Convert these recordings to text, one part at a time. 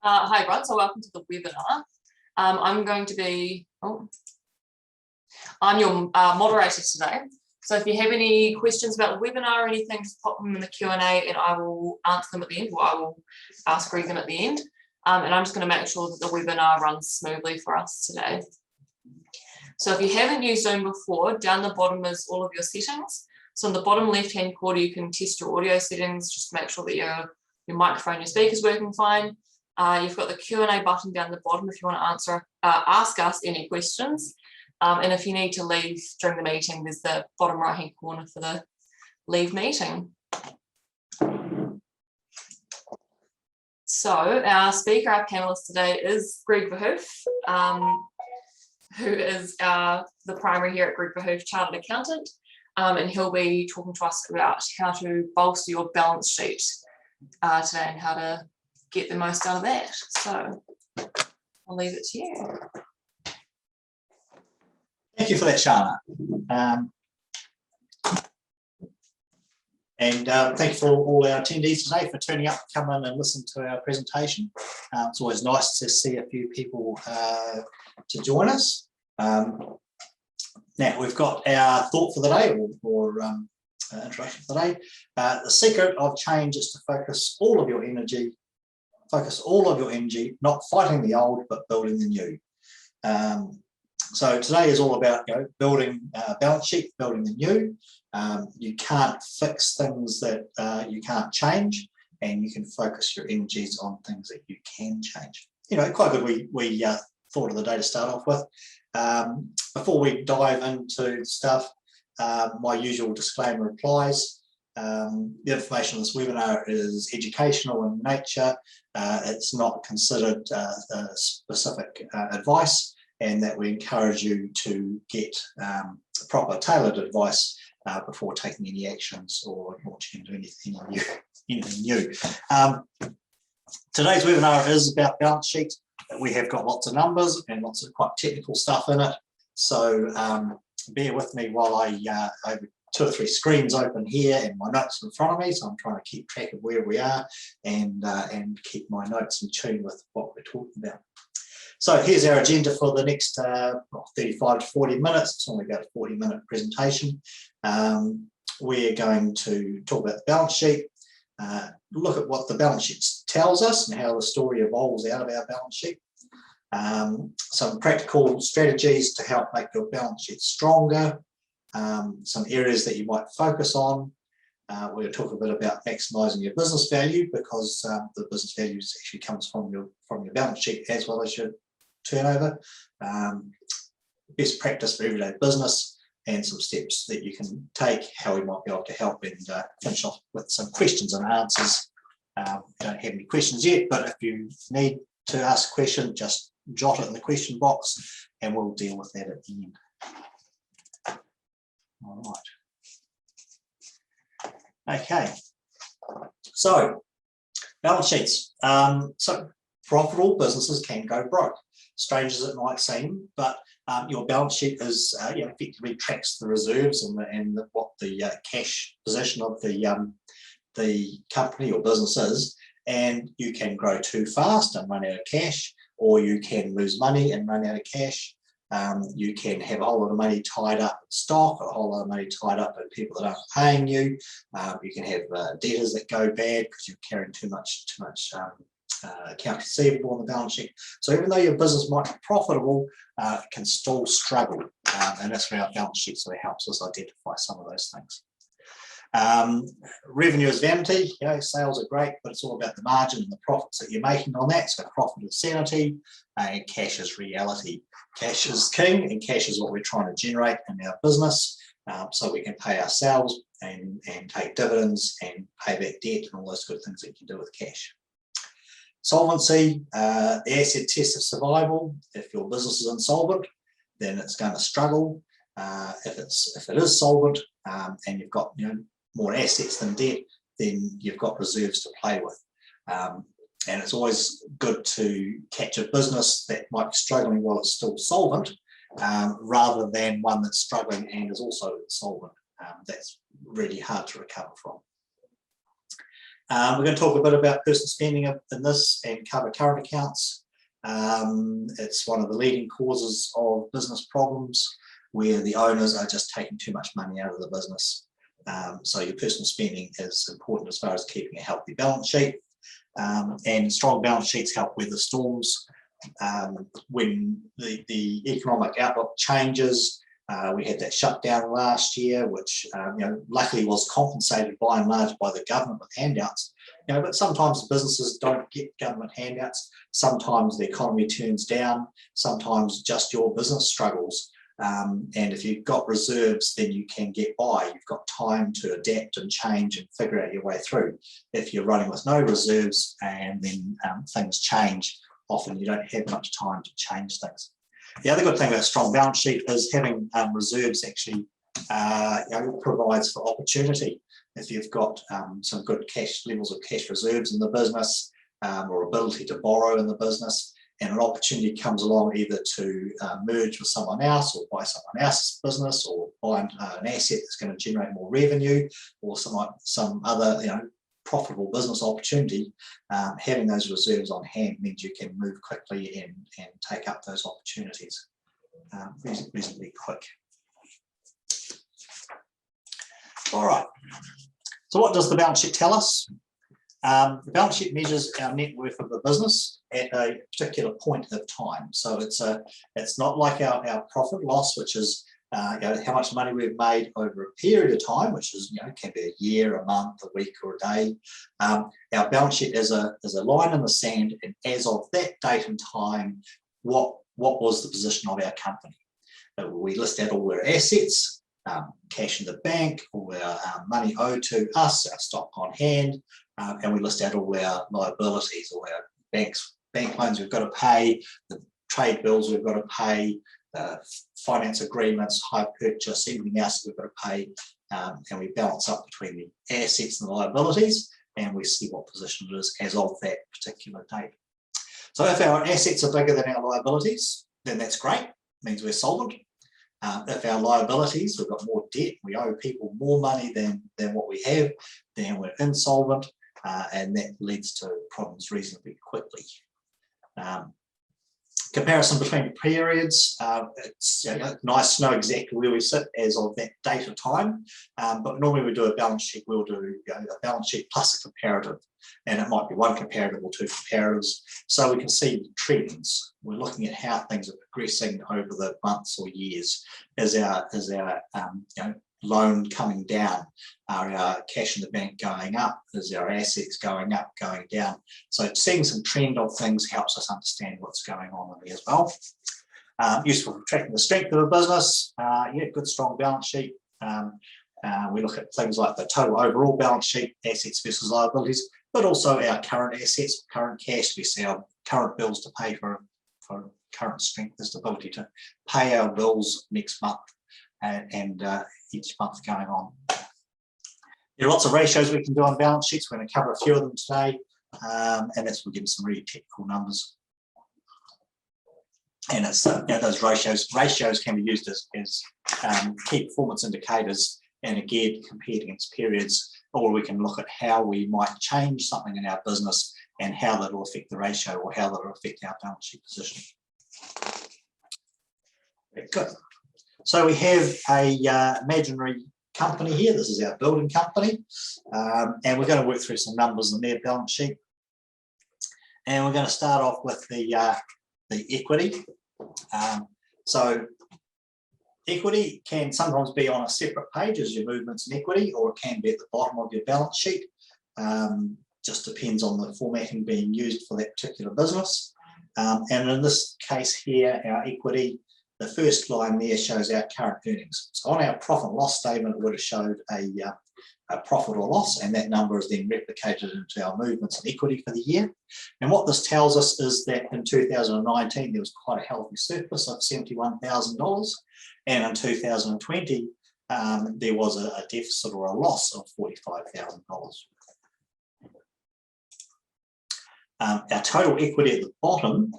Hi everyone, so welcome to the webinar. I'm going to be, I'm your moderator today. So if you have any questions about the webinar or anything, just pop them in the Q&A and I will answer them at the end, or I will ask Greg them at the end. And I'm just going to make sure that the webinar runs smoothly for us today. So if you haven't used Zoom before, down the bottom is all of your settings. So in the bottom left-hand corner, you can test your audio settings, just to make sure that your microphone, your speaker's working fine. You've got the Q&A button down the bottom if you want to ask us any questions. And if you need to leave during the meeting, there's the bottom right-hand corner for the leave meeting. So our speaker, our panelist today is Greg Verhoef, who is the primary here at Greg Verhoef Chartered Accountant. And he'll be talking to us about how to bolster your balance sheet today and how to get the most out of that. So I'll leave it to you. Thank you for that, Shana. Thank you for all our attendees today for turning up, come in and listen to our presentation. It's always nice to see a few people to join us. Now we've got our thought for the day, or introduction for the day. The secret of change is to focus all of your energy not fighting the old, but building the new. So today is all about building a balance sheet, building the new. You can't fix things that you can't change, and you can focus your energies on things that you can change. Quite good. We thought of the day to start off with. Before we dive into stuff, my usual disclaimer applies. The information on this webinar is educational in nature. It's not considered specific advice, and that we encourage you to get proper tailored advice before taking any actions or launching into anything new. Today's webinar is about balance sheet. We have got lots of numbers and lots of quite technical stuff in it. So bear with me while I have 2 or 3 screens open here and my notes in front of me. So I'm trying to keep track of where we are and keep my notes in tune with what we're talking about. So here's our agenda for the next 35 to 40 minutes. It's only about a 40-minute presentation. We're going to talk about the balance sheet, look at what the balance sheet tells us and how the story evolves out of our balance sheet. Some practical strategies to help make your balance sheet stronger. Some areas that you might focus on. We're going to talk a bit about maximising your business value, because the business value actually comes from your balance sheet as well as your turnover. Best practice for everyday business, and some steps that you can take, how we might be able to help, and finish off with some questions and answers. We don't have any questions yet, but if you need to ask a question, just jot it in the question box and we'll deal with that at the end. All right. Okay. So balance sheets. So profitable businesses can go broke. Strange as it might seem, but your balance sheet is effectively tracks the reserves and what the cash position of the company or business is, and you can grow too fast and run out of cash, or you can lose money and run out of cash. You can have a whole lot of money tied up in stock, a whole lot of money tied up in people that aren't paying you. You can have debtors that go bad because you're carrying too much accounts receivable on the balance sheet. So even though your business might be profitable, it can still struggle, and that's where our balance sheet sort of helps us identify some of those things. Revenue is vanity. Sales are great, but it's all about the margin and the profits that you're making on that. So profit is sanity, and cash is reality. Cash is king, and cash is what we're trying to generate in our business, so we can pay ourselves and take dividends and pay back debt and all those good things that you can do with cash. Solvency, the asset test of survival. If your business is insolvent, then it's going to struggle. If it is solvent, and you've got more assets than debt, then you've got reserves to play with. And it's always good to catch a business that might be struggling while it's still solvent, rather than one that's struggling and is also insolvent. That's really hard to recover from. We're going to talk a bit about personal spending in this and cover current accounts. It's one of the leading causes of business problems where the owners are just taking too much money out of the business. So your personal spending is important as far as keeping a healthy balance sheet. And strong balance sheets help weather storms. When the economic outlook changes, we had that shutdown last year, which luckily was compensated by and large by the government with handouts. But sometimes businesses don't get government handouts. Sometimes the economy turns down. Sometimes just your business struggles. And if you've got reserves, then you can get by. You've got time to adapt and change and figure out your way through. If you're running with no reserves and then things change, often you don't have much time to change things. The other good thing about a strong balance sheet is having reserves actually provides for opportunity. If you've got some good cash levels of cash reserves in the business or ability to borrow in the business, and an opportunity comes along either to merge with someone else or buy someone else's business or buy an asset that's going to generate more revenue or some other profitable business opportunity, having those reserves on hand means you can move quickly and take up those opportunities reasonably quick. All right, so what does the balance sheet tell us? The balance sheet measures our net worth of the business at a particular point of time. So it's not like our profit loss, which is how much money we've made over a period of time, which is can be a year, a month, a week, or a day. Our balance sheet is a line in the sand, and as of that date and time, what was the position of our company? We list out all our assets, cash in the bank, all our money owed to us, our stock on hand, and we list out all our liabilities, all our bank loans we've got to pay, the trade bills we've got to pay, finance agreements, hire purchase, everything else we've got to pay, and we balance up between the assets and the liabilities, and we see what position it is as of that particular date. So if our assets are bigger than our liabilities, then that's great, it means we're solvent. If our liabilities, we've got more debt, we owe people more money than what we have, then we're insolvent, and that leads to problems reasonably quickly. Comparison between periods, it's nice to know exactly where we sit as of that date of time, but normally we do a balance sheet, we'll do a balance sheet plus a comparative, and it might be one comparative or two comparatives, so we can see trends. We're looking at how things are progressing over the months or years. Is our loan coming down? Are our cash in the bank going up? Is our assets going up, going down? So seeing some trend of things helps us understand what's going on in there as well. Useful for tracking the strength of a business. Good strong balance sheet. We look at things like the total overall balance sheet, assets versus liabilities, but also our current assets, current cash. We see our current bills to pay for current strength, this ability to pay our bills next month and each month going on. There are lots of ratios we can do on balance sheets. We're going to cover a few of them today, and this will give some really technical numbers. And it's those ratios can be used as key performance indicators, and again compared against periods, or we can look at how we might change something in our business and how that will affect the ratio or how that will affect our balance sheet position. Very good. So we have a imaginary company here. This is our building company, and we're going to work through some numbers in their balance sheet. And we're going to start off with the equity. So equity can sometimes be on a separate page as your movements in equity, or it can be at the bottom of your balance sheet. Just depends on the formatting being used for that particular business. And in this case here, our equity, the first line there shows our current earnings. So on our profit and loss statement, it would have showed a profit or loss, and that number is then replicated into our movements in equity for the year. And what this tells us is that in 2019, there was quite a healthy surplus of $71,000, and in 2020, there was a deficit or a loss of $45,000. Our total equity at the bottom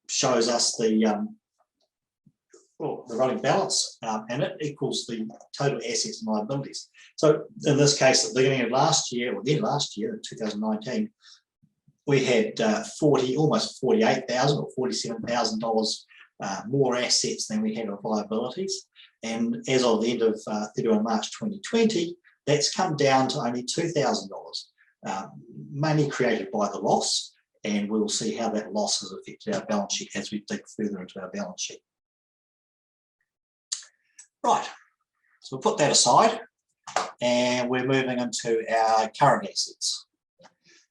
shows us the well, the running balance, and it equals the total assets and liabilities. So in this case, at the beginning of last year, or the end of last year, in 2019, we had almost $48,000 or $47,000 more assets than we had of liabilities. And as of the end of 31 March 2020, that's come down to only $2,000, mainly created by the loss. And we will see how that loss has affected our balance sheet as we dig further into our balance sheet. Right, so we'll put that aside and we're moving into our current assets.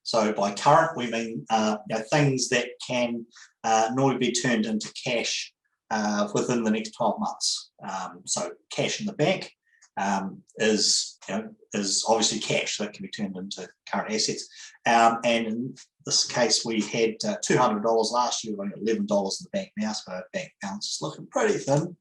So by current, we mean things that can normally be turned into cash within the next 12 months. So cash in the bank is obviously cash that can be turned into current assets. And in this case, we had $200 last year, we've only got $11 in the bank now, so our bank balance is looking pretty thin.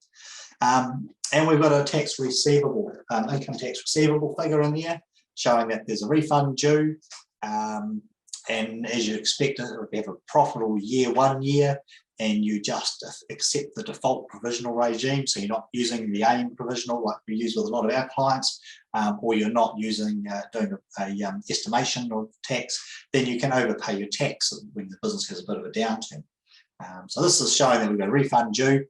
And we've got a tax receivable, income tax receivable figure in there, showing that there's a refund due. And as you expect, if we have a profitable year 1 year, and you just accept the default provisional regime, so you're not using the AIM provisional like we use with a lot of our clients, or you're not using doing a estimation of tax, then you can overpay your tax when the business has a bit of a downturn. So this is showing that we've got a refund due.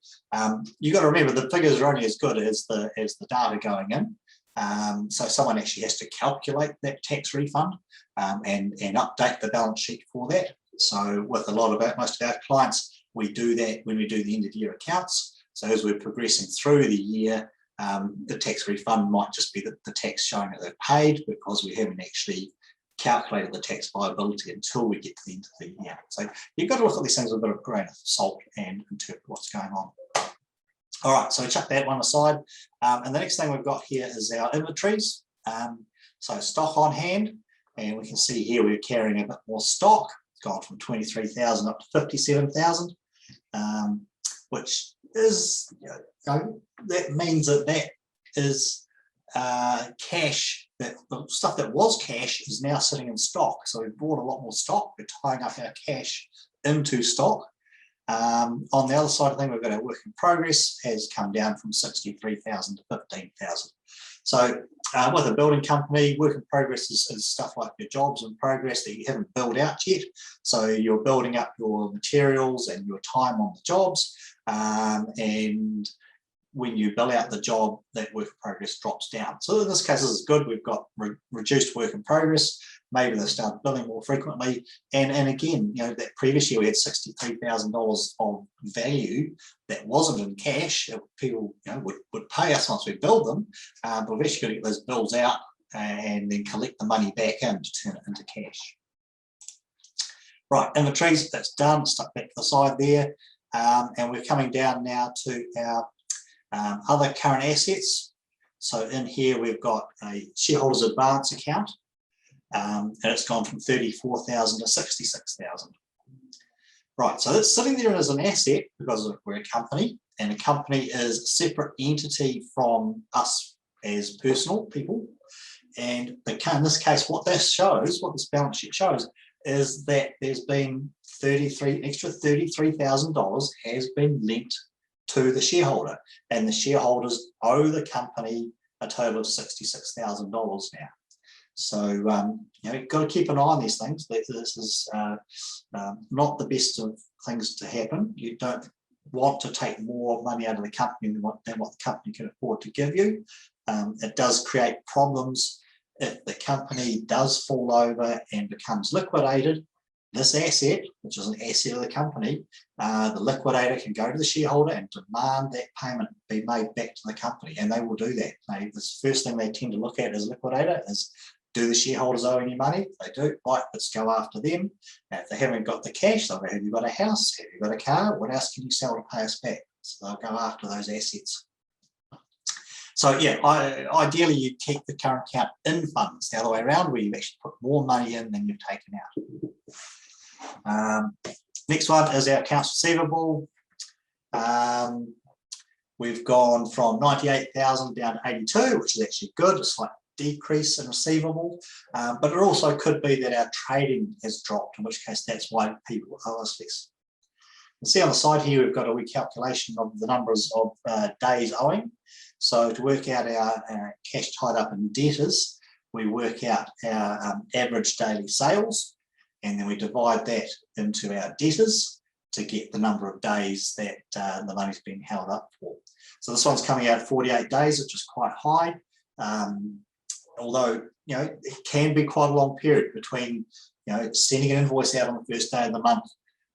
You've got to remember the figures are only as good as the data going in. So someone actually has to calculate that tax refund and update the balance sheet for that. So with most of our clients, we do that when we do the end of year accounts. So as we're progressing through the year, the tax refund might just be the tax showing that they've paid, because we haven't actually calculated the tax liability until we get to the end of the year. So you've got to look at these things with a bit of grain of salt and interpret what's going on. All right, so chuck that one aside. And the next thing we've got here is our inventories. So stock on hand, and we can see here we're carrying a bit more stock. It's gone from 23,000 up to 57,000, which is, that means that is cash. That the stuff that was cash is now sitting in stock. So we've bought a lot more stock. We're tying up our cash into stock. On the other side of the thing, we've got our work in progress has come down from 63,000 to 15,000. So with a building company, work in progress is stuff like your jobs in progress that you haven't built out yet. So you're building up your materials and your time on the jobs, and when you bill out the job, that work in progress drops down. So in this case, this is good. We've got reduced work in progress. Maybe they start billing more frequently. And again, that previous year we had $63,000 of value that wasn't in cash. People would pay us once we billed them, but we've actually got to get those bills out and then collect the money back in to turn it into cash. Right, inventories, that's done, stuck back to the side there. And we're coming down now to our other current assets. So in here we've got a shareholders advance account, and it's gone from 34,000 to 66,000. Right, so it's sitting there as an asset because we're a company, and a company is a separate entity from us as personal people. And in this case, what this balance sheet shows, is that there's been extra $33,000 has been lent to the shareholder, and the shareholders owe the company a total of $66,000 now. So you've got to keep an eye on these things. This is not the best of things to happen. You don't want to take more money out of the company than what the company can afford to give you. It does create problems if the company does fall over and becomes liquidated. This asset, which is an asset of the company, the liquidator can go to the shareholder and demand that payment be made back to the company, and they will do that. The first thing they tend to look at as liquidator is, do the shareholders owe any money? If they do, right, let's go after them. Now, if they haven't got the cash, they'll go, have you got a house? Have you got a car? What else can you sell to pay us back? So they'll go after those assets. So yeah, ideally you keep the current account in funds, the other way around, where you actually put more money in than you've taken out. Next one is our accounts receivable. We've gone from 98,000 down to 82, which is actually good. It's like decrease in receivable, but it also could be that our trading has dropped, in which case that's why people owe us less. You see on the side here, we've got a recalculation of the numbers of days owing. So to work out our cash tied up in debtors, we work out our average daily sales, and then we divide that into our debtors to get the number of days that the money's been held up for. So this one's coming out 48 days, which is quite high. Although, you know, it can be quite a long period between, you know, sending an invoice out on the first day of the month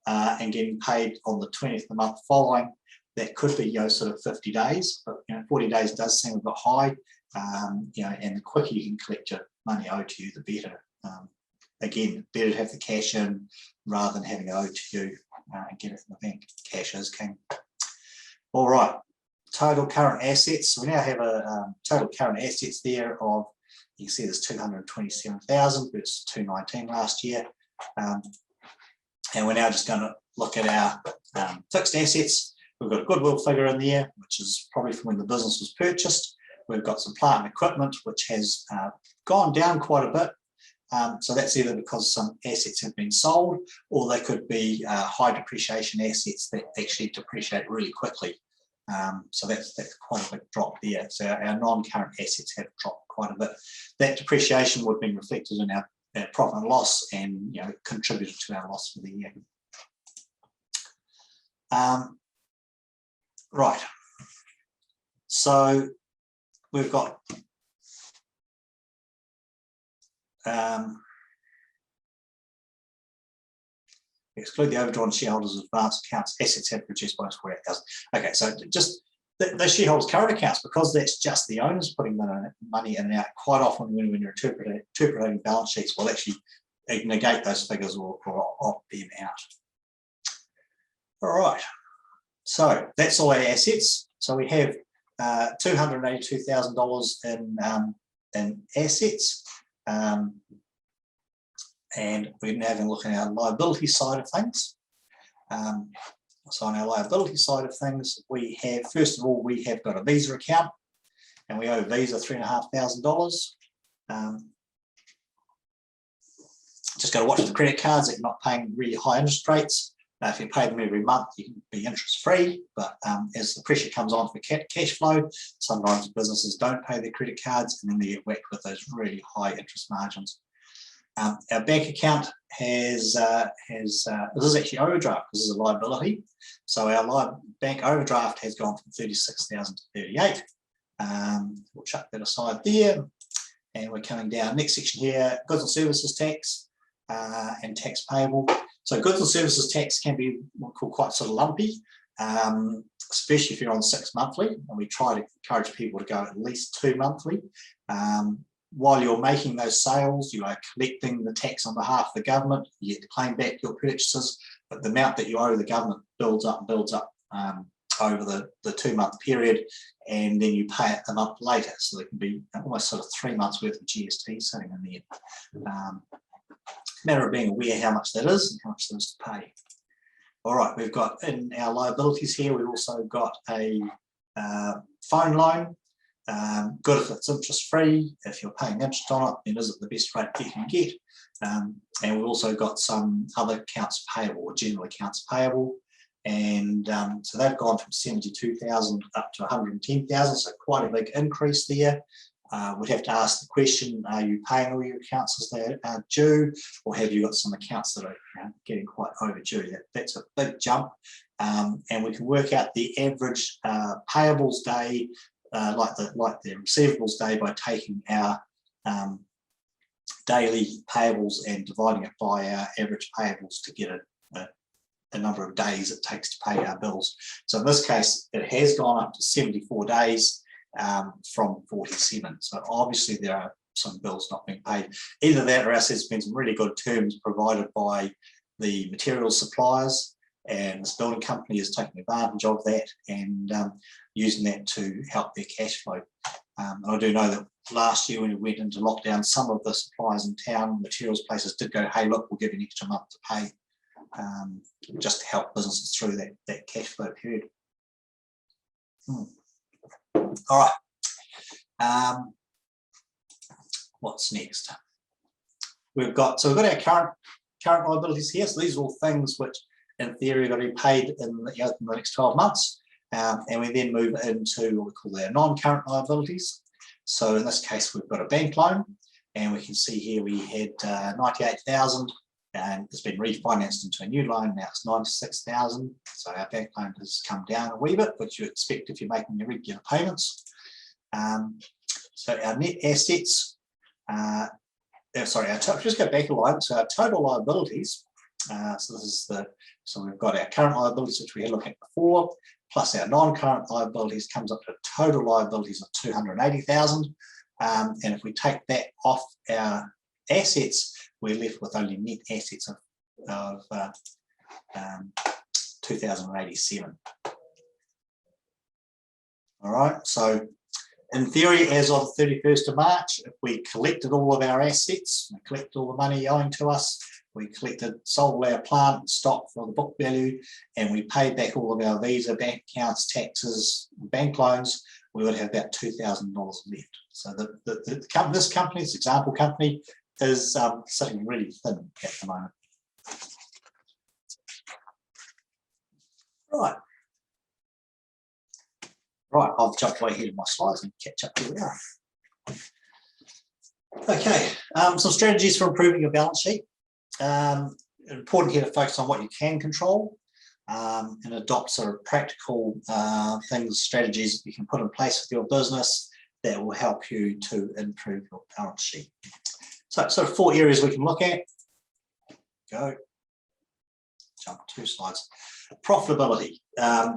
and getting paid on the 20th of the month following. That could be, you know, sort of 50 days, but, you know, 40 days does seem a bit high. You know, and the quicker you can collect your money owed to you, the better. Again, better to have the cash in rather than having it owed to you and get it from the bank. Cash is king. All right, total current assets. We now have a total current assets there of, you can see there's 227,000 versus 219 last year. And we're now just going to look at our fixed assets. We've got a goodwill figure in there, which is probably from when the business was purchased. We've got some plant and equipment, which has gone down quite a bit. So that's either because some assets have been sold, or they could be high depreciation assets that actually depreciate really quickly. So that's quite a big drop there. So our non-current assets have dropped quite a bit. That depreciation would have been reflected in our profit and loss, and, you know, contributed to our loss for the year. Right. So we've got exclude the overdrawn shareholders' advance accounts. Assets have reduced by 48,000. Okay, so just the shareholders' current accounts, because that's just the owners putting money in and out. Quite often, when you're interpreting balance sheets, we'll actually negate those figures or opt them out. All right. So that's all our assets. So we have $282,000 in assets. And we're now going to look at our liability side of things. So on our liability side of things, we have, first of all, we have got a Visa account, and we owe Visa $3,500. Just got to watch the credit cards that you're not paying really high interest rates. If you pay them every month, you can be interest free, but as the pressure comes on for cash flow, sometimes businesses don't pay their credit cards, and then they get whacked with those really high interest margins. Our bank account has this is actually overdraft. This is a liability. So our bank overdraft has gone from 36,000 to 38. We'll chuck that aside there, and we're coming down. Next section here: goods and services tax and tax payable. So goods and services tax can be what we call quite sort of lumpy, especially if you're on 6 monthly. And we try to encourage people to go at least 2 monthly. While you're making those sales, you are collecting the tax on behalf of the government. You get to claim back your purchases, but the amount that you owe the government builds up over the 2-month period, and then you pay it a month later. So there can be almost sort of 3 months worth of GST sitting in there. Matter of being aware how much that is and how much there is to pay. All right, we've got in our liabilities here, we've also got a phone loan. Good if it's interest free. If you're paying interest on it, it is at the best rate you can get. And we've also got some other accounts payable, or general accounts payable. And so they've gone from 72,000 up to 110,000, so quite a big increase there. We'd have to ask the question, are you paying all your accounts as they are due, or have you got some accounts that are getting quite overdue? That's a big jump. And we can work out the average payables day, like the receivables day, by taking our daily payables and dividing it by our average payables to get a number of days it takes to pay our bills. So in this case, it has gone up to 74 days from 47. So obviously there are some bills not being paid. Either that, or else there's been some really good terms provided by the material suppliers, and this building company is taking advantage of that and using that to help their cash flow. And I do know that last year when we went into lockdown, some of the suppliers in town, materials places, did go, hey, look, we'll give you an extra month to pay, just to help businesses through that cash flow period. All right. What's next? We've got our current liabilities here. So these are all things which in theory, going to be paid in the next 12 months. And we then move into what we call our non-current liabilities. So in this case, we've got a bank loan, and we can see here we had 98,000, and it's been refinanced into a new loan. Now it's 96,000. So our bank loan has come down a wee bit, which you expect if you're making your regular payments. So our net assets, just go back a line. So our total liabilities. So we've got our current liabilities, which we had looked at before, plus our non-current liabilities comes up to total liabilities of 280,000. And if we take that off our assets, we're left with only net assets of 2,087. All right, so in theory, as of the 31st of March, if we collected all of our assets, we collected all the money owing to us, we sold all our plant and stock for the book value, and we paid back all of our Visa, bank accounts, taxes, bank loans, we would have about $2,000 left. So this company, this example company, is sitting really thin at the moment. Right, I've jumped way ahead of my slides and catch up where we are. Okay, some strategies for improving your balance sheet. Important here to focus on what you can control and adopt sort of practical strategies that you can put in place with your business that will help you to improve your balance sheet. So sort of 4 areas we can look at. Go. Jump 2 slides. Profitability.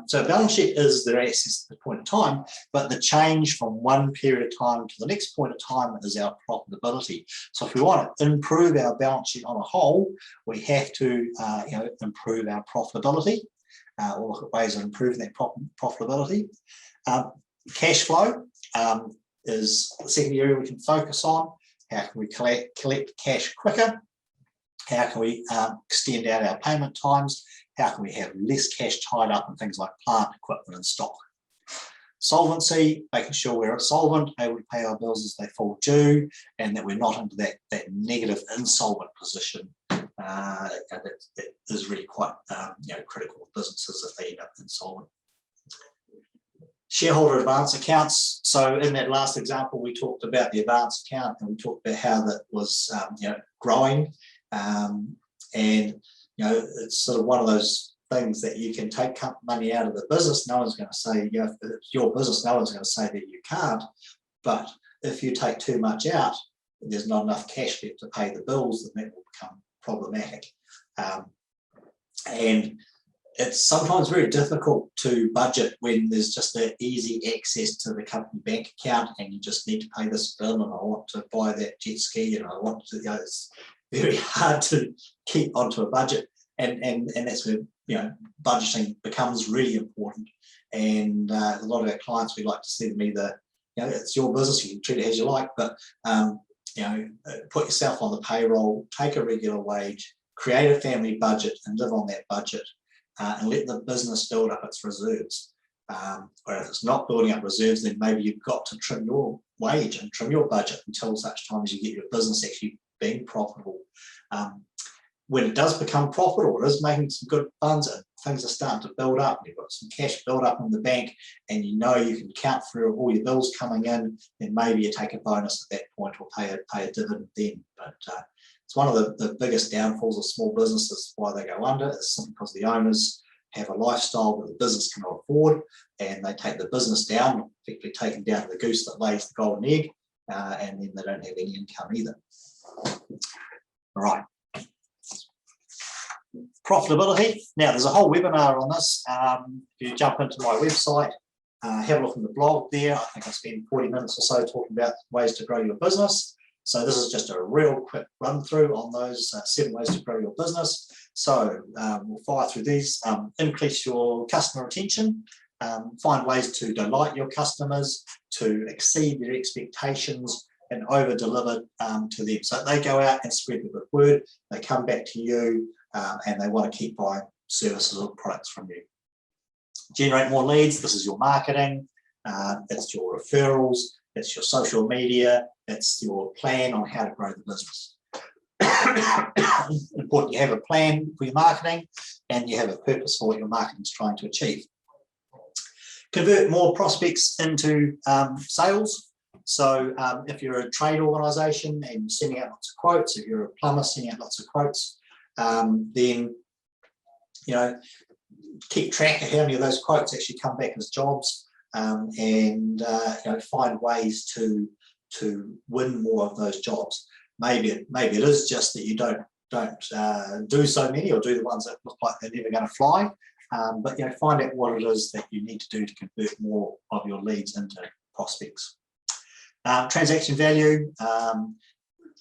So balance sheet is their assets at the point of time, but the change from one period of time to the next point of time is our profitability. So if we want to improve our balance sheet on a whole, we have to improve our profitability, or look at ways of improving that profitability. Cash flow is the second area we can focus on. How can we collect cash quicker? How can we extend out our payment times? How can we have less cash tied up in things like plant, equipment, and stock? Solvency, making sure we're solvent, able to pay our bills as they fall due, and that we're not into that negative insolvent position. That is really quite critical to businesses if they end up insolvent. Shareholder advance accounts. So in that last example, we talked about the advance account, and we talked about how that was growing. It's sort of one of those things that you can take money out of the business. No one's going to say, if it's your business, no one's going to say that you can't. But if you take too much out, there's not enough cash left to pay the bills, then that will become problematic. And it's sometimes very difficult to budget when there's just that easy access to the company bank account, and you just need to pay this bill, and I want to buy that jet ski, and I want to, it's very hard to keep onto a budget, and that's where budgeting becomes really important. And a lot of our clients, we like to see them either it's your business, you can treat it as you like, but put yourself on the payroll, take a regular wage, create a family budget, and live on that budget, and let the business build up its reserves. Or if it's not building up reserves, then maybe you've got to trim your wage and trim your budget until such time as you get your business actually being profitable. When it does become profitable, it is making some good funds, and things are starting to build up, you've got some cash build up in the bank, and you can count through all your bills coming in, then maybe you take a bonus at that point, or pay a dividend then. But it's one of the biggest downfalls of small businesses, why they go under, is simply because the owners have a lifestyle that the business cannot afford, and they take the business down, effectively taking down the goose that lays the golden egg, and then they don't have any income either. All right. Profitability. Now, there's a whole webinar on this. If you jump into my website, have a look in the blog there. I think I spent 40 minutes or so talking about ways to grow your business. So this is just a real quick run through on those 7 ways to grow your business. So we'll fire through these. Increase your customer retention. Find ways to delight your customers, to exceed their expectations, and over deliver to them. So they go out and spread the good word. They come back to you, and they want to keep buying services or products from you. Generate more leads. This is your marketing. It's your referrals. It's your social media. It's your plan on how to grow the business. Important you have a plan for your marketing. and you have a purpose for what your marketing is trying to achieve. Convert more prospects into sales. So if you're a trade organisation and you're sending out lots of quotes, if you're a plumber sending out lots of quotes, then keep track of how many of those quotes actually come back as jobs, and find ways to win more of those jobs. Maybe it is just that you don't do so many, or do the ones that look like they're never going to fly. But find out what it is that you need to do to convert more of your leads into prospects. Transaction value.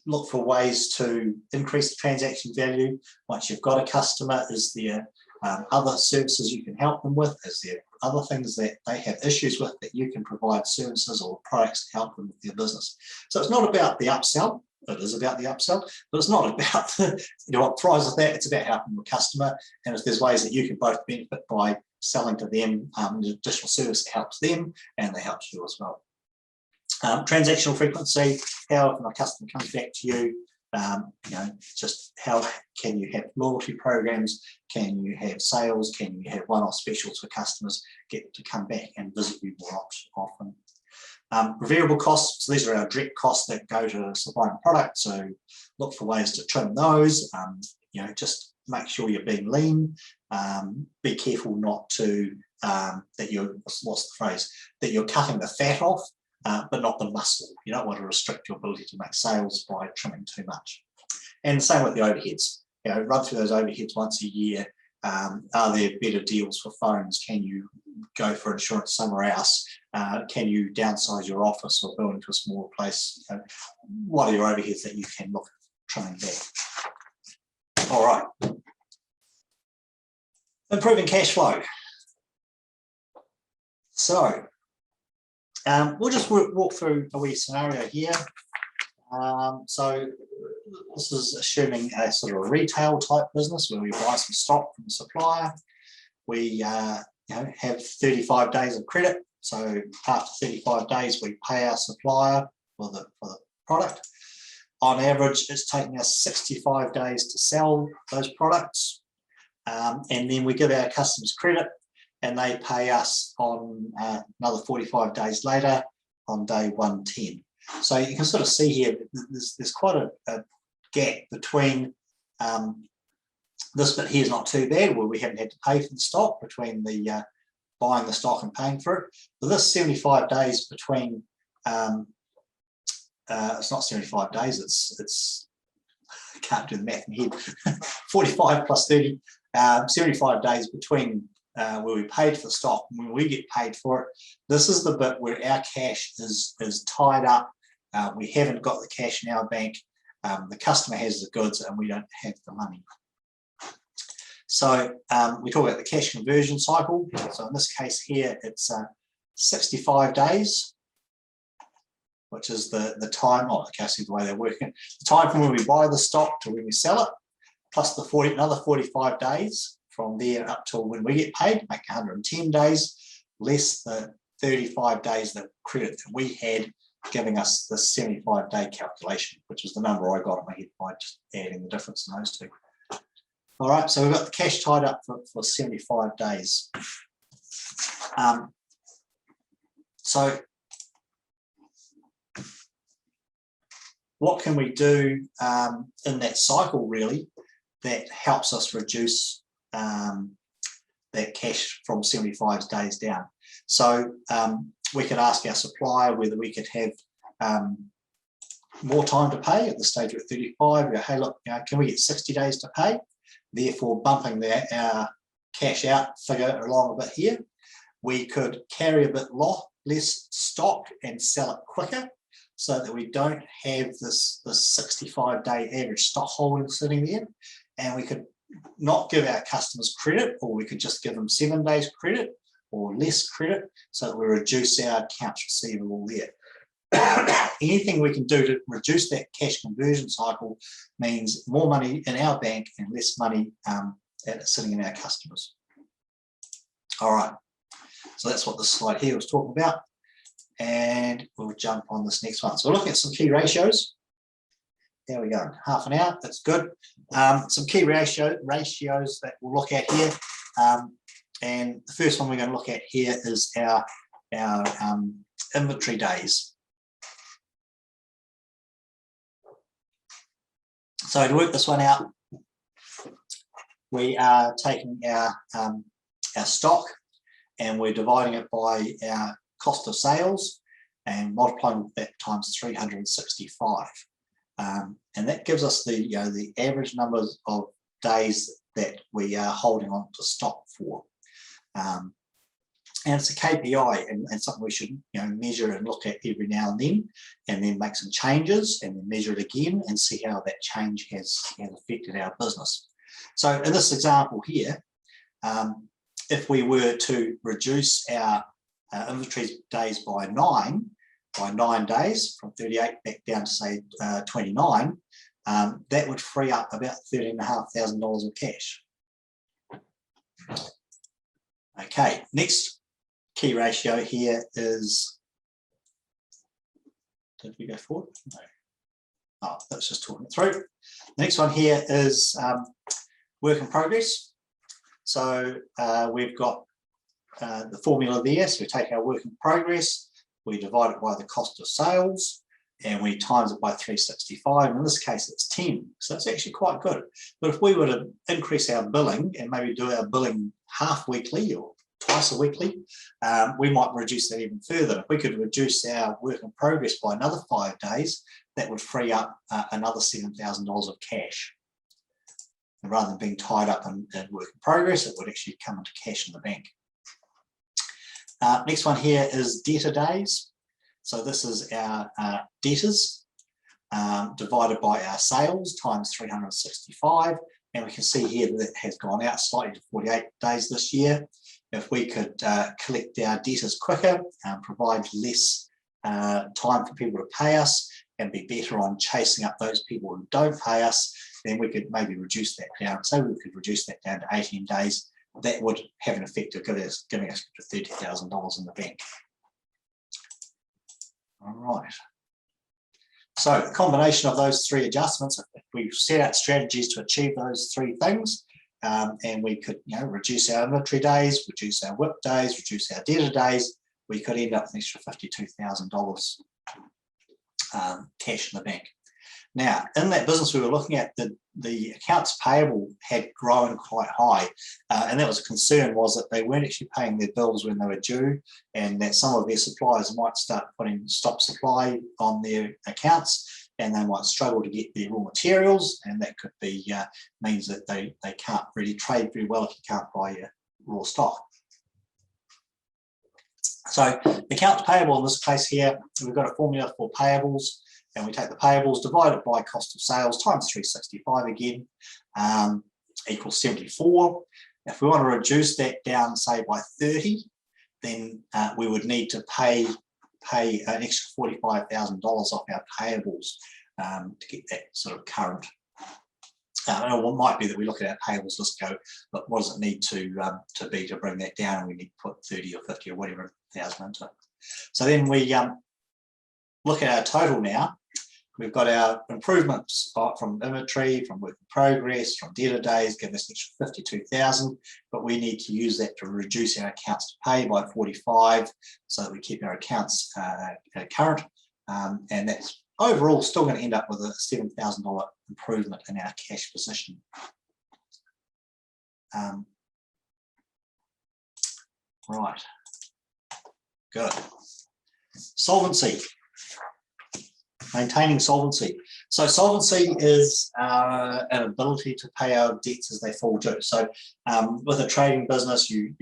Look for ways to increase the transaction value. Once you've got a customer, is there other services you can help them with? Is there other things that they have issues with that you can provide services or products to help them with their business? So it's not about the upsell. It is about the upsell, but it's not about what thrives with that. It's about helping your customer, and if there's ways that you can both benefit by selling to them an additional service that helps them and that helps you as well. Transactional frequency. How often a customer comes back to you? Just how can you have loyalty programs? Can you have sales? Can you have one-off specials for customers get to come back and visit you more often? Variable costs. So these are our direct costs that go to supplying product. So look for ways to trim those. Just make sure you're being lean. Be careful not to that you're that you're cutting the fat off, but not the muscle. You don't want to restrict your ability to make sales by trimming too much. And the same with the overheads. Run through those overheads once a year. Are there better deals for phones? Can you go for insurance somewhere else? Can you downsize your office or go into a smaller place? What are your overheads that you can look at trimming back? All right. Improving cash flow. So we'll just walk through a wee scenario here. So this is assuming a sort of a retail type business where we buy some stock from the supplier. We have 35 days of credit. So after 35 days, we pay our supplier for the product. On average, it's taking us 65 days to sell those products. And then we give our customers credit and they pay us on another 45 days later on day 110. So you can sort of see here, there's quite a gap between this bit here is not too bad, where we haven't had to pay for the stock, between the buying the stock and paying for it. But this 75 days between, it's not 75 days, it's I can't do the math in here, 45 plus 30, 75 days between where we paid for the stock and when we get paid for it. This is the bit where our cash is tied up. We haven't got the cash in our bank. The customer has the goods and we don't have the money. So we talk about the cash conversion cycle. So in this case here, it's 65 days, which is the time, I see the way they're working, the time from when we buy the stock to when we sell it, plus the another 45 days from there up till when we get paid, make 110 days, less the 35 days that credit that we had, giving us the 75-day calculation, which is the number I got in my head by just adding the difference in those two. All right, so we've got the cash tied up for 75 days. So what can we do in that cycle, really, that helps us reduce that cash from 75 days down? So we could ask our supplier whether we could have more time to pay at the stage of 35. We go, hey, look, can we get 60 days to pay? Therefore, bumping our cash out figure along a bit here. We could carry a bit less stock and sell it quicker, so that we don't have this 65-day average stock holding sitting there. And we could not give our customers credit, or we could just give them 7 days credit or less credit, so that we reduce our accounts receivable there. Anything we can do to reduce that cash conversion cycle means more money in our bank and less money sitting in our customers. All right, so that's what this slide here was talking about. And we'll jump on this next one. So we're looking at some key ratios. There we go, half an hour, that's good. Some key ratios that we'll look at here. And the first one we're going to look at here is our inventory days. So to work this one out, we are taking our stock and we're dividing it by our cost of sales and multiplying that times 365. And that gives us the average numbers of days that we are holding on to stock for. And it's a KPI and something we should measure and look at every now and then make some changes and then measure it again and see how that change has affected our business. So in this example here, if we were to reduce our inventory days by 9 days, from 38 back down to say 29, that would free up about $13,500 of cash. Okay, next key ratio here is, did we go forward? No. Oh, that's just talking it through. The next one here is work in progress. So we've got the formula there. So we take our work in progress, we divide it by the cost of sales, and we times it by 365. In this case, it's 10. So it's actually quite good. But if we were to increase our billing and maybe do our billing half weekly or twice a weekly, we might reduce that even further. If we could reduce our work in progress by another 5 days, that would free up another $7,000 of cash. And rather than being tied up in work in progress, it would actually come into cash in the bank. Next one here is debtor days. So this is our debtors divided by our sales times 365. And we can see here that it has gone out slightly to 48 days this year. If we could collect our debtors quicker, provide less time for people to pay us, and be better on chasing up those people who don't pay us, then we could maybe reduce that down. So we could reduce that down to 18 days. That would have an effect of giving us $30,000 in the bank. All right. So the combination of those three adjustments, if we set out strategies to achieve those three things, and we could reduce our inventory days, reduce our WIP days, reduce our debtor days, we could end up with an extra $52,000 cash in the bank. Now, in that business we were looking at, the accounts payable had grown quite high, and that was a concern, was that they weren't actually paying their bills when they were due, and that some of their suppliers might start putting stop supply on their accounts, and they might struggle to get their raw materials, and that could be means that they can't really trade very well if you can't buy your raw stock. So the accounts payable in this case here, we've got a formula for payables, and we take the payables, divide it by cost of sales times 365 again, equals 74. If we want to reduce that down, say by 30, then we would need to pay an extra $45,000 off our payables to get that sort of current. And what might be that we look at our payables list, go, but what does it need to be to bring that down? And we need to put 30 or 50 or whatever thousand into it. So then we look at our total now. We've got our improvements from inventory, from work in progress, from debtor days, give us an extra 52,000, but we need to use that to reduce our accounts to pay by 45, so that we keep our accounts current, and that's overall still going to end up with a $7,000 improvement in our cash position. Right, good. Solvency. Maintaining solvency. So solvency is an ability to pay our debts as they fall due. So with a trading business, you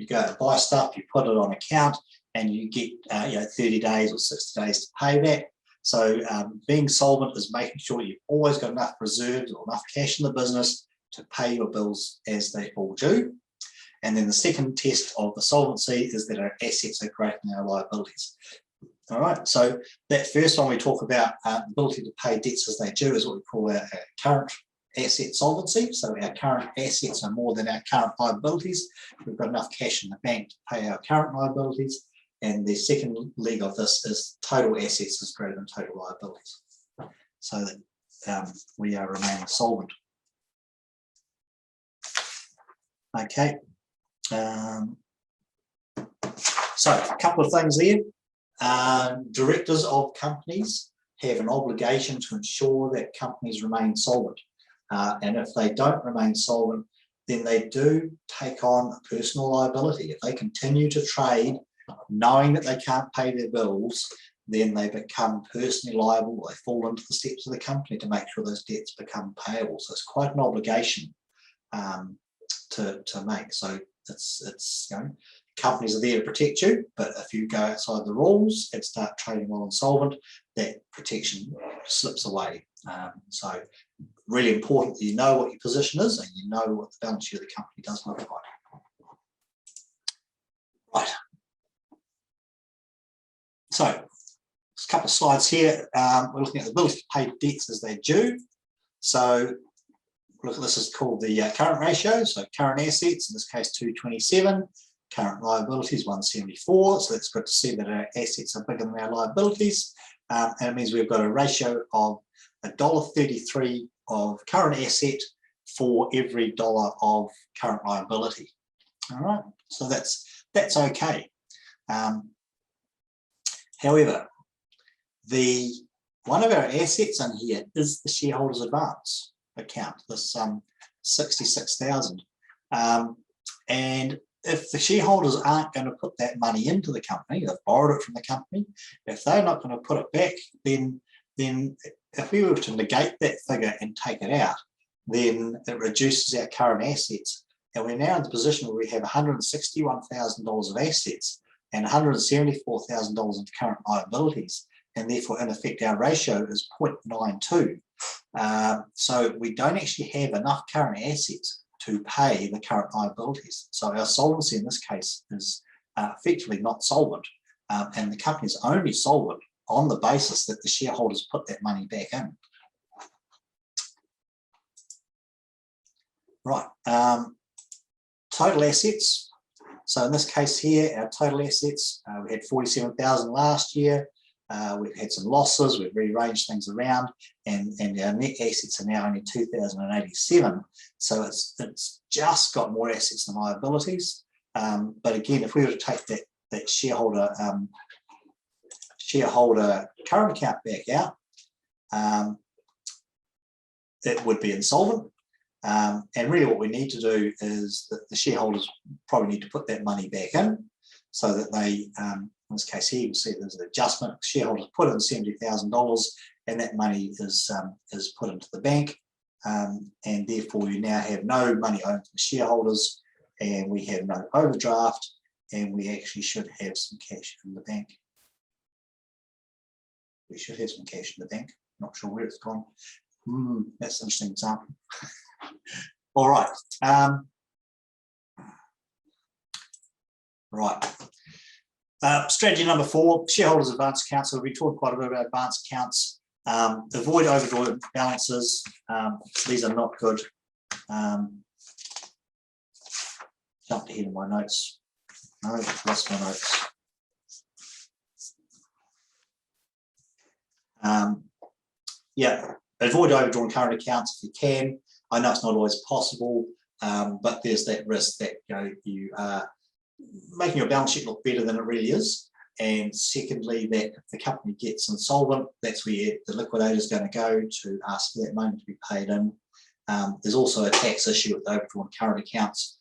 go and buy stuff, you put it on account, and you get 30 days or 60 days to pay that. So being solvent is making sure you've always got enough reserves or enough cash in the business to pay your bills as they fall due. And then the second test of the solvency is that our assets are greater than our liabilities. All right, so that first one we talk about ability to pay debts as they due is what we call our current asset solvency. So our current assets are more than our current liabilities. We've got enough cash in the bank to pay our current liabilities. And the second leg of this is total assets is greater than total liabilities. So that we are remaining solvent. Okay. So a couple of things there. Directors of companies have an obligation to ensure that companies remain solvent. And if they don't remain solvent, then they do take on a personal liability. If they continue to trade knowing that they can't pay their bills, then they become personally liable. They fall into the steps of the company to make sure those debts become payable. So it's quite an obligation to make. So it's companies are there to protect you, but if you go outside the rules and start trading while insolvent, that protection slips away. So really important that you know what your position is and you know what the balance sheet of the company does look like. Right. So there's a couple of slides here. We're looking at the ability to pay debts as they're due. So look at this is called the current ratio. So current assets, in this case 227, current liabilities 174. So that's good to see that our assets are bigger than our liabilities. And it means we've got a ratio of $1.33 of current asset for every dollar of current liability. All right, so that's okay. However, one of our assets in here is the shareholders advance account, this 66,000. And if the shareholders aren't going to put that money into the company, they've borrowed it from the company, if they're not going to put it back, then if we were to negate that figure and take it out, then it reduces our current assets. And we're now in the position where we have $161,000 of assets and $174,000 of current liabilities. And therefore, in effect, our ratio is 0.92. So we don't actually have enough current assets to pay the current liabilities. So our solvency in this case is effectively not solvent. And the company is only solvent on the basis that the shareholders put that money back in. Right. Total assets. So in this case here, our total assets, we had 47,000 last year. We've had some losses, we've rearranged things around, and our net assets are now only 2,087. So it's just got more assets than liabilities. But again, if we were to take that shareholder current account back out, it would be insolvent. And really what we need to do is that the shareholders probably need to put that money back in so that they, in this case here, you can see there's an adjustment. Shareholders put in $70,000 and that money is put into the bank. And therefore you now have no money owed to the shareholders and we have no overdraft and we actually should have some cash in the bank. We should have some cash in the bank. Not sure where it's gone. That's an interesting example. All right. Strategy number 4, shareholders advance accounts. So we talked quite a bit about advance accounts. Avoid overdrawn balances. These are not good. Jumped ahead of my notes. No, lost my notes. Yeah, avoid overdrawn current accounts if you can. I know it's not always possible, but there's that risk that you are making your balance sheet look better than it really is. And secondly, that if the company gets insolvent, that's where the liquidator is going to go to ask for that money to be paid in. There's also a tax issue with overdrawn current accounts.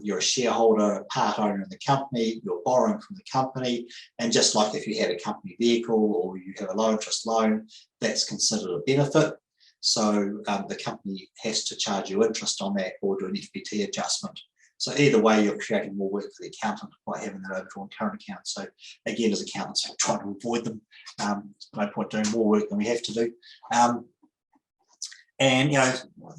You're a shareholder, a part owner in the company, you're borrowing from the company, and just like if you had a company vehicle or you have a low interest loan, that's considered a benefit. So the company has to charge you interest on that or do an FBT adjustment. So either way, you're creating more work for the accountant by having that overdrawn current account. So again, as accountants, we're trying to avoid them. No point doing more work than we have to do. And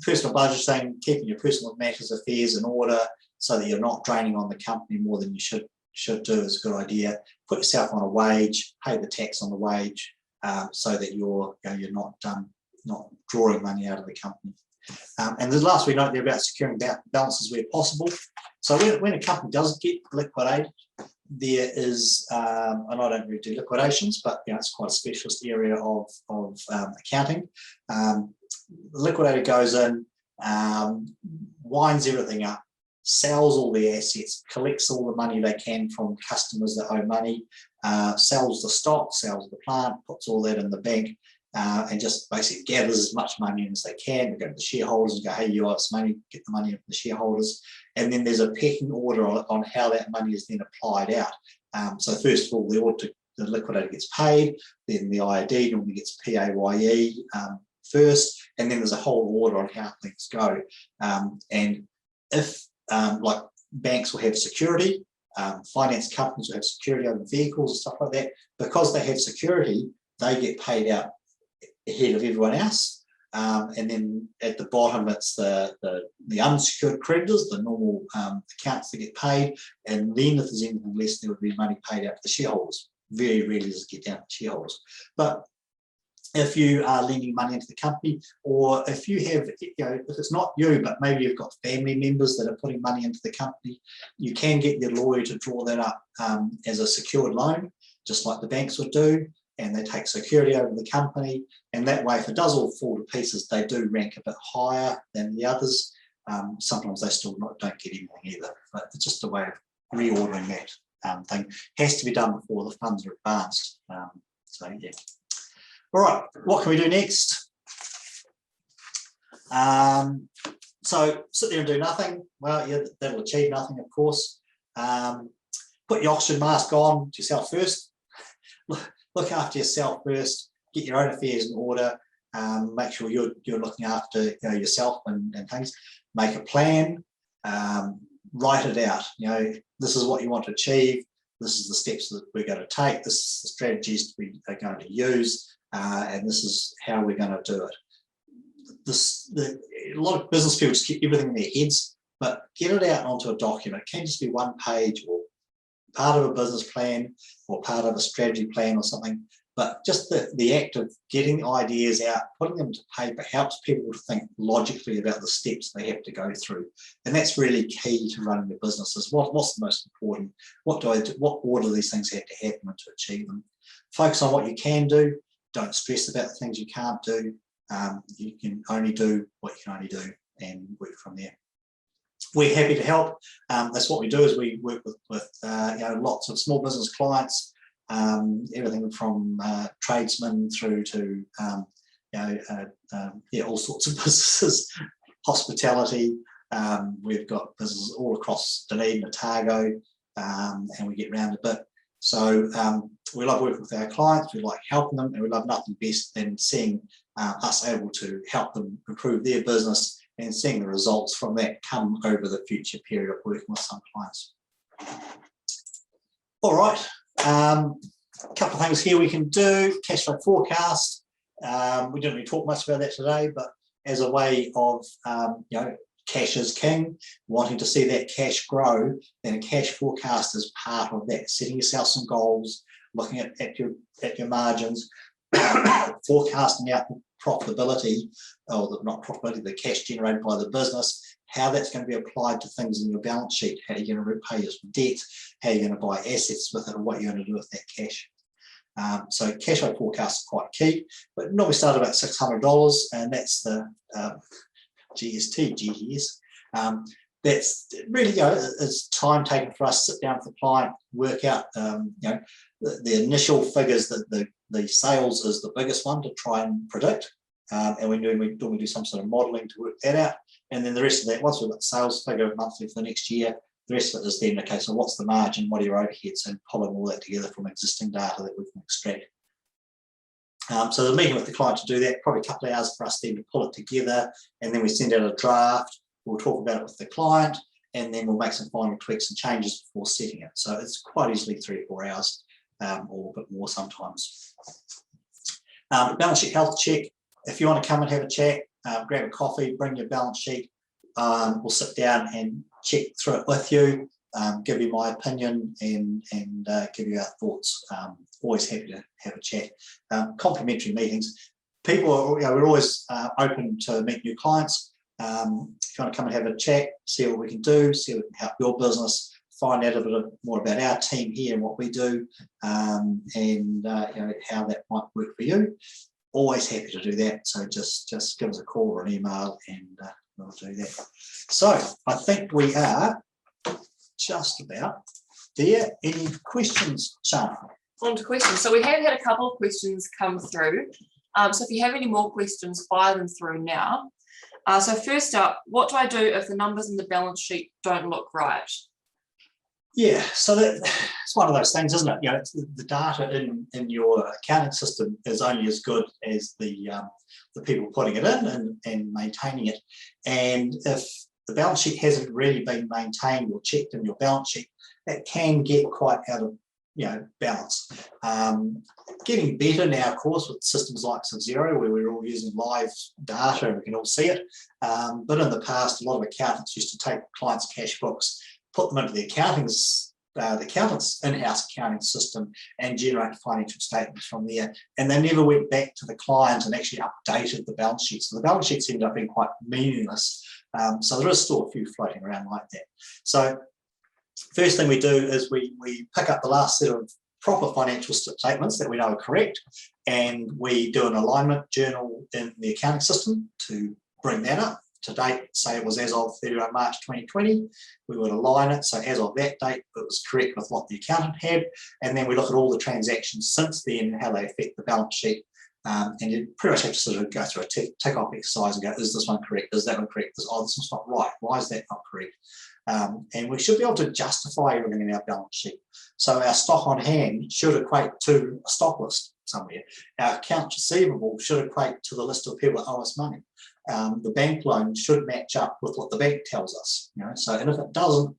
personal budgeting, keeping your personal matters affairs in order so that you're not draining on the company more than you should do is a good idea. Put yourself on a wage, pay the tax on the wage, so that you're not drawing money out of the company. And the last we note there about securing balances where possible. So when a company does get liquidated, there is, and I don't really do liquidations, but it's quite a specialist area of accounting. The liquidator goes in, winds everything up, sells all the assets, collects all the money they can from customers that owe money, sells the stock, sells the plant, puts all that in the bank, and just basically gathers as much money in as they can. They go to the shareholders and go, hey, you owe us money, get the money from the shareholders. And then there's a pecking order on how that money is then applied out. So first of all, the liquidator gets paid, then the IOD normally gets PAYE first, and then there's a whole order on how things go. And if, like banks will have security, finance companies will have security over vehicles and stuff like that, because they have security, they get paid out ahead of everyone else. And then at the bottom, it's the unsecured creditors, the normal accounts that get paid. And then if there's anything less, there would be money paid out to the shareholders. Very rarely does it get down to shareholders. But if you are lending money into the company, or if you have, if it's not you, but maybe you've got family members that are putting money into the company, you can get your lawyer to draw that up as a secured loan, just like the banks would do. And they take security over the company, and that way, if it does all fall to pieces, they do rank a bit higher than the others. Sometimes they still don't get anything either, but it's just a way of reordering that thing. Has to be done before the funds are advanced. So yeah. All right, what can we do next? So sit there and do nothing. Well, yeah, that'll achieve nothing, of course. Put your oxygen mask on yourself first. Look after yourself first, get your own affairs in order, make sure you're looking after yourself and things. Make a plan, write it out. This is what you want to achieve, this is the steps that we're going to take, this is the strategies we are going to use, and this is how we're going to do it. A lot of business people just keep everything in their heads, but get it out onto a document. It can't just be one page or part of a business plan or part of a strategy plan or something, but just the act of getting ideas out, putting them to paper helps people to think logically about the steps they have to go through. And that's really key to running your businesses. What's the most important? What do I do? What order these things have to happen to achieve them? Focus on what you can do. Don't stress about the things you can't do. You can only do what you can only do and work from there. We're happy to help. That's what we do, is we work with lots of small business clients, everything from tradesmen through to all sorts of businesses, hospitality. We've got businesses all across Dunedin and Otago, and we get around a bit. So we love working with our clients, we like helping them, and we love nothing best than seeing us able to help them improve their business and seeing the results from that come over the future period of working with some clients. All right, a couple of things here we can do. Cash flow forecast. We didn't really talk much about that today, but as a way of, cash is king, wanting to see that cash grow, then a cash forecast is part of that. Setting yourself some goals, looking at your margins, forecasting out profitability, or not profitability, the cash generated by the business, how that's going to be applied to things in your balance sheet, how you're going to repay your debt, how you're going to buy assets with it, or what you're going to do with that cash. So cash flow forecasts are quite key, but normally start about $600, and that's the GST. That's really, it's time taken for us to sit down with the client, work out, the initial figures, that the sales is the biggest one to try and predict, and we normally do some sort of modelling to work that out, and then the rest of that, once we've got sales figure monthly for the next year, the rest of it is then, okay, so what's the margin, what are your overheads, and pulling all that together from existing data that we can extract. So the meeting with the client to do that, probably a couple of hours for us then to pull it together, and then we send out a draft. We'll talk about it with the client, and then we'll make some final tweaks and changes before setting it. So it's quite easily 3 or 4 hours, or a bit more sometimes. Balance sheet health check. If you want to come and have a chat, grab a coffee, bring your balance sheet. We'll sit down and check through it with you, give you my opinion, and give you our thoughts. Always happy to have a chat. Complimentary meetings. People are, we're always open to meet new clients. If you want to come and have a chat, see what we can do, see what can help your business, find out a bit more about our team here and what we do, and how that might work for you, always happy to do that. So just give us a call or an email, and we'll do that. So I think we are just about there. Any questions, Shana? On to questions. So we have had a couple of questions come through. So if you have any more questions, fire them through now. So first up, what do I do if the numbers in the balance sheet don't look right? Yeah, so it's one of those things, isn't it? It's the data in your accounting system is only as good as the people putting it in and maintaining it. And if the balance sheet hasn't really been maintained or checked in your balance sheet, it can get quite out of balance. Getting better now, of course, with systems like Xero, where we're all using live data and we can all see it. But in the past, a lot of accountants used to take clients' cash books, put them into the accountant's in-house accounting system, and generate financial statements from there. And they never went back to the client and actually updated the balance sheet. So the balance sheets ended up being quite meaningless. So there is still a few floating around like that. So first thing we do is we pick up the last set of proper financial statements that we know are correct, and we do an alignment journal in the accounting system to bring that up to date. Say it was as of 31 March 2020, we would align it. So as of that date, it was correct with what the accountant had. And then we look at all the transactions since then, how they affect the balance sheet. And you pretty much have to sort of go through a tick-off exercise and go, is this one correct? Is that one correct? This one's not right. Why is that not correct? And we should be able to justify everything in our balance sheet. So our stock on hand should equate to a stock list somewhere. Our accounts receivable should equate to the list of people that owe us money. The bank loan should match up with what the bank tells us. So, and if it doesn't,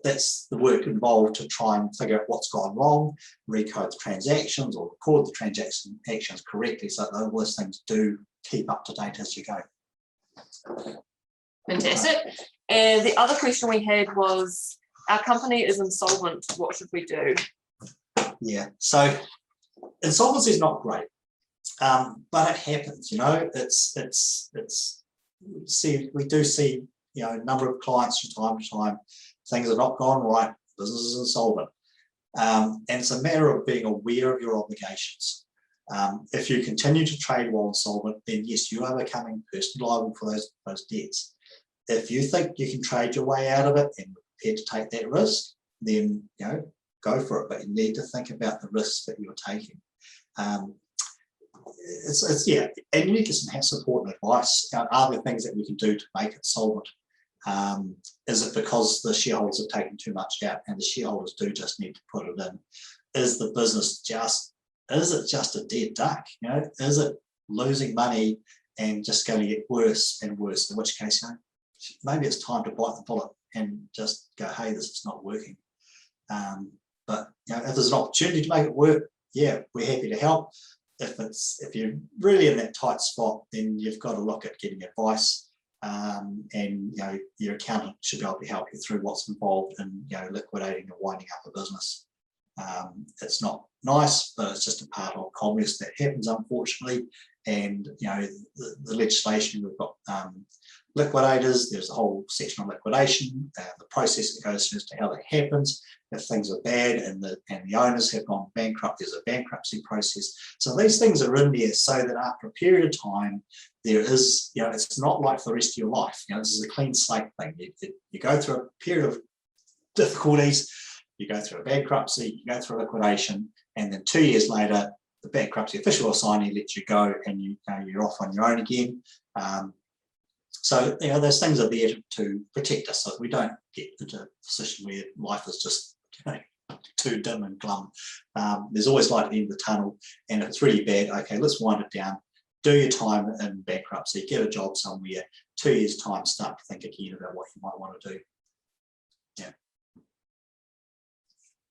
that's the work involved to try and figure out what's gone wrong, recode the transactions or record the transaction actions correctly, so that those things do keep up to date as you go. Fantastic. And the other question we had was, our company is insolvent, what should we do? Yeah, so insolvency is not great, but it happens. We do see a number of clients from time to time, things have not gone right, business is insolvent, and it's a matter of being aware of your obligations. If you continue to trade while insolvent, then yes, you are becoming personally liable for those debts. If you think you can trade your way out of it and you're prepared to take that risk, then go for it. But you need to think about the risks that you're taking. And you need to have support and advice. Are there things that we can do to make it solvent? Is it because the shareholders have taken too much out and the shareholders do just need to put it in? Is the business is it just a dead duck? Is it losing money and just going to get worse and worse? In which case, maybe it's time to bite the bullet and just go, hey, this is not working. But if there's an opportunity to make it work, yeah, we're happy to help. If you're really in that tight spot, then you've got to look at getting advice, and your accountant should be able to help you through what's involved in liquidating or winding up a business. It's not nice, but it's just a part of commerce that happens, unfortunately. And the legislation, we've got liquidators, there's a whole section on liquidation, the process that goes through as to how that happens. If things are bad and the owners have gone bankrupt, there's a bankruptcy process. So these things are in there so that after a period of time, there is, it's not like the rest of your life. This is a clean slate thing. You go through a period of difficulties, you go through a bankruptcy, you go through a liquidation, and then 2 years later, the bankruptcy official will sign you, let you go, and you're off on your own again. So those things are there to protect us, so that we don't get into a position where life is just too dim and glum. There's always light at the end of the tunnel, and if it's really bad, okay, let's wind it down. Do your time in bankruptcy, get a job somewhere. 2 years' time, start to think again about what you might want to do. Yeah.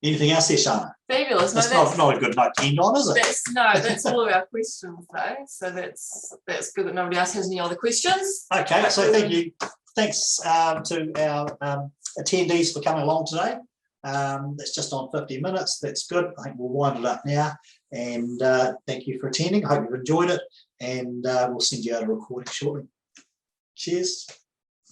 Anything else there, Shana? Fabulous. That's not a good note to end on, is it? That's all of our questions, though. So that's good that nobody else has any other questions. Okay, so thank you. Thanks to our attendees for coming along today. That's just on 50 minutes. That's good. I think we'll wind it up now. And thank you for attending. I hope you've enjoyed it. And we'll send you out a recording shortly. Cheers.